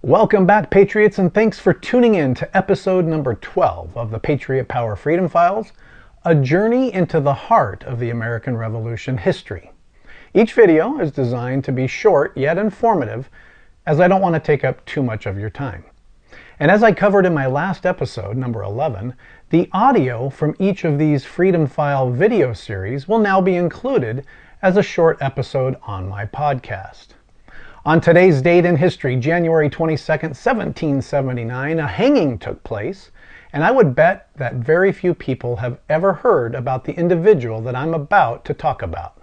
Welcome back, Patriots, and thanks for tuning in to episode number 12 of the Patriot Power Freedom Files, a journey into the heart of the American Revolution history. Each video is designed to be short yet informative, as I don't want to take up too much of your time. And as I covered in my last episode, number 11, the audio from each of these Freedom File video series will now be included as a short episode on my podcast. On today's date in history, January 22nd, 1779, a hanging took place, and I would bet that very few people have ever heard about the individual that I'm about to talk about.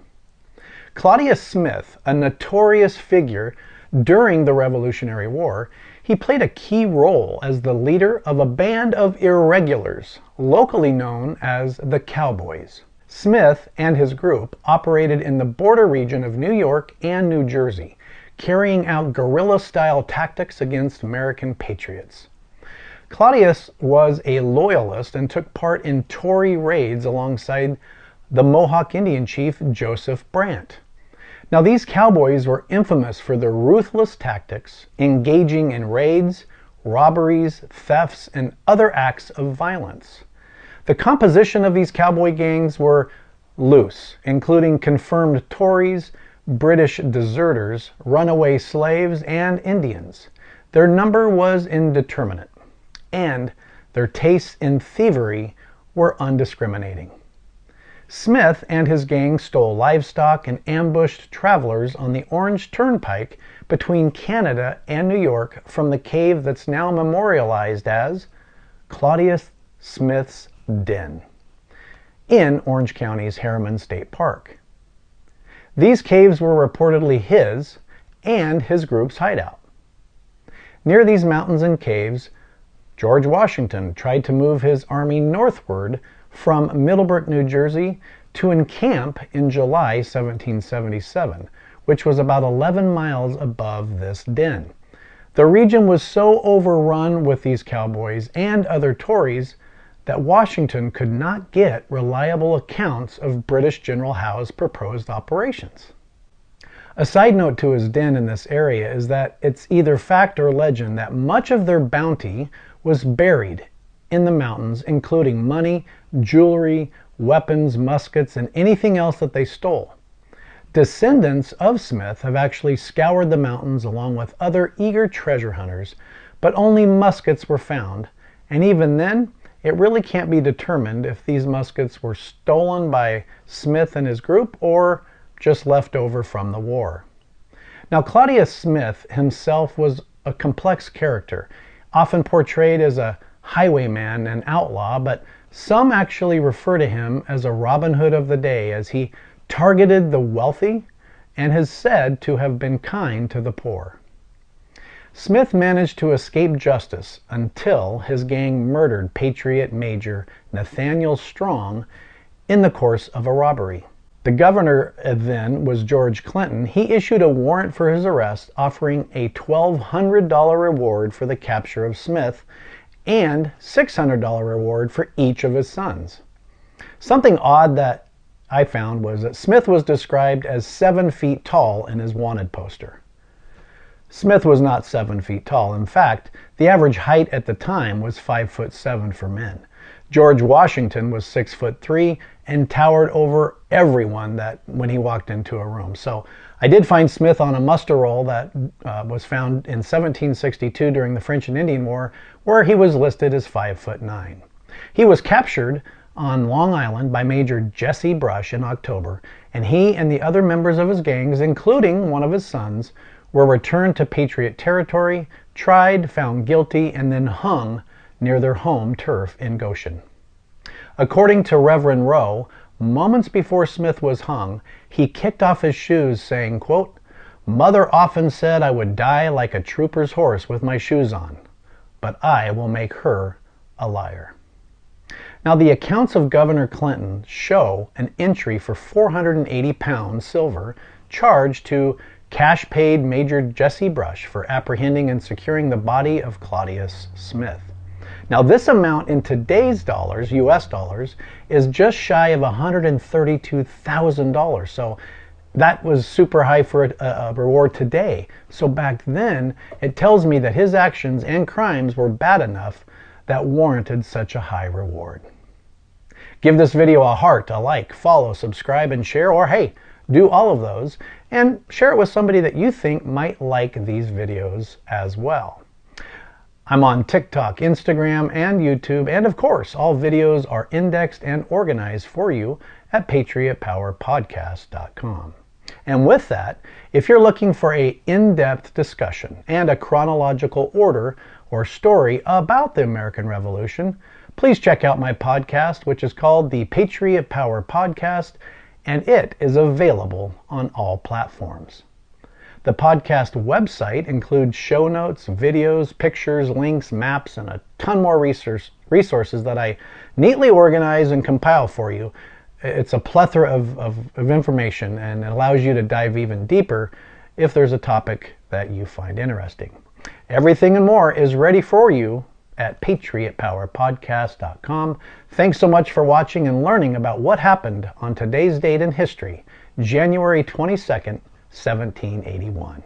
Claudius Smith, a notorious figure during the Revolutionary War, he played a key role as the leader of a band of irregulars, locally known as the Cowboys. Smith and his group operated in the border region of New York and New Jersey, carrying out guerrilla-style tactics against American patriots. Claudius was a loyalist and took part in Tory raids alongside the Mohawk Indian chief Joseph Brant. Now, these cowboys were infamous for their ruthless tactics, engaging in raids, robberies, thefts, and other acts of violence. The composition of these cowboy gangs were loose, including confirmed Tories, British deserters, runaway slaves, and Indians. Their number was indeterminate, and their tastes in thievery were undiscriminating. Smith and his gang stole livestock and ambushed travelers on the Orange Turnpike between Canada and New York from the cave that's now memorialized as Claudius Smith's Den in Orange County's Harriman State Park. These caves were reportedly his and his group's hideout. Near these mountains and caves, George Washington tried to move his army northward from Middlebrook, New Jersey, to encamp in July 1777, which was about 11 miles above this den. The region was so overrun with these cowboys and other Tories that Washington could not get reliable accounts of British General Howe's proposed operations. A side note to his den in this area is that it's either fact or legend that much of their bounty was buried in the mountains, including money, jewelry, weapons, muskets, and anything else that they stole. Descendants of Smith have actually scoured the mountains along with other eager treasure hunters, but only muskets were found, and even then, it really can't be determined if these muskets were stolen by Smith and his group or just left over from the war. Now, Claudius Smith himself was a complex character, often portrayed as a highwayman and outlaw, but some actually refer to him as a Robin Hood of the day, as he targeted the wealthy and is said to have been kind to the poor. Smith managed to escape justice until his gang murdered Patriot Major Nathaniel Strong in the course of a robbery. The governor then was George Clinton. He issued a warrant for his arrest, offering a $1,200 reward for the capture of Smith and $600 reward for each of his sons. Something odd that I found was that Smith was described as 7 feet tall in his wanted poster. Smith was not 7 feet tall. In fact, the average height at the time was 5'7" for men. George Washington was 6'3" and towered over everyone that when he walked into a room. So I did find Smith on a muster roll that was found in 1762 during the French and Indian War, where he was listed as 5'9". He was captured on Long Island by Major Jesse Brush in October, and he and the other members of his gangs, including one of his sons, were returned to Patriot territory, tried, found guilty, and then hung near their home turf in Goshen. According to Reverend Rowe, moments before Smith was hung, he kicked off his shoes saying, quote, "Mother often said I would die like a trooper's horse with my shoes on, but I will make her a liar." Now, the accounts of Governor Clinton show an entry for 480 pounds silver charged to cash paid Major Jesse Brush for apprehending and securing the body of Claudius Smith. Now, this amount in today's dollars, US dollars, is just shy of $132,000. So that was super high for a reward today. So back then, it tells me that his actions and crimes were bad enough that warranted such a high reward. Give this video a heart, a like, follow, subscribe, and share, or hey, do all of those, and share it with somebody that you think might like these videos as well. I'm on TikTok, Instagram, and YouTube, and of course, all videos are indexed and organized for you at patriotpowerpodcast.com. And with that, if you're looking for an in-depth discussion and a chronological order or story about the American Revolution, please check out my podcast, which is called the Patriot Power Podcast, and it is available on all platforms. The podcast website includes show notes, videos, pictures, links, maps, and a ton more resources that I neatly organize and compile for you. It's a plethora of information, and it allows you to dive even deeper if there's a topic that you find interesting. Everything and more is ready for you at patriotpowerpodcast.com. Thanks so much for watching and learning about what happened on today's date in history, January 22nd, 1781.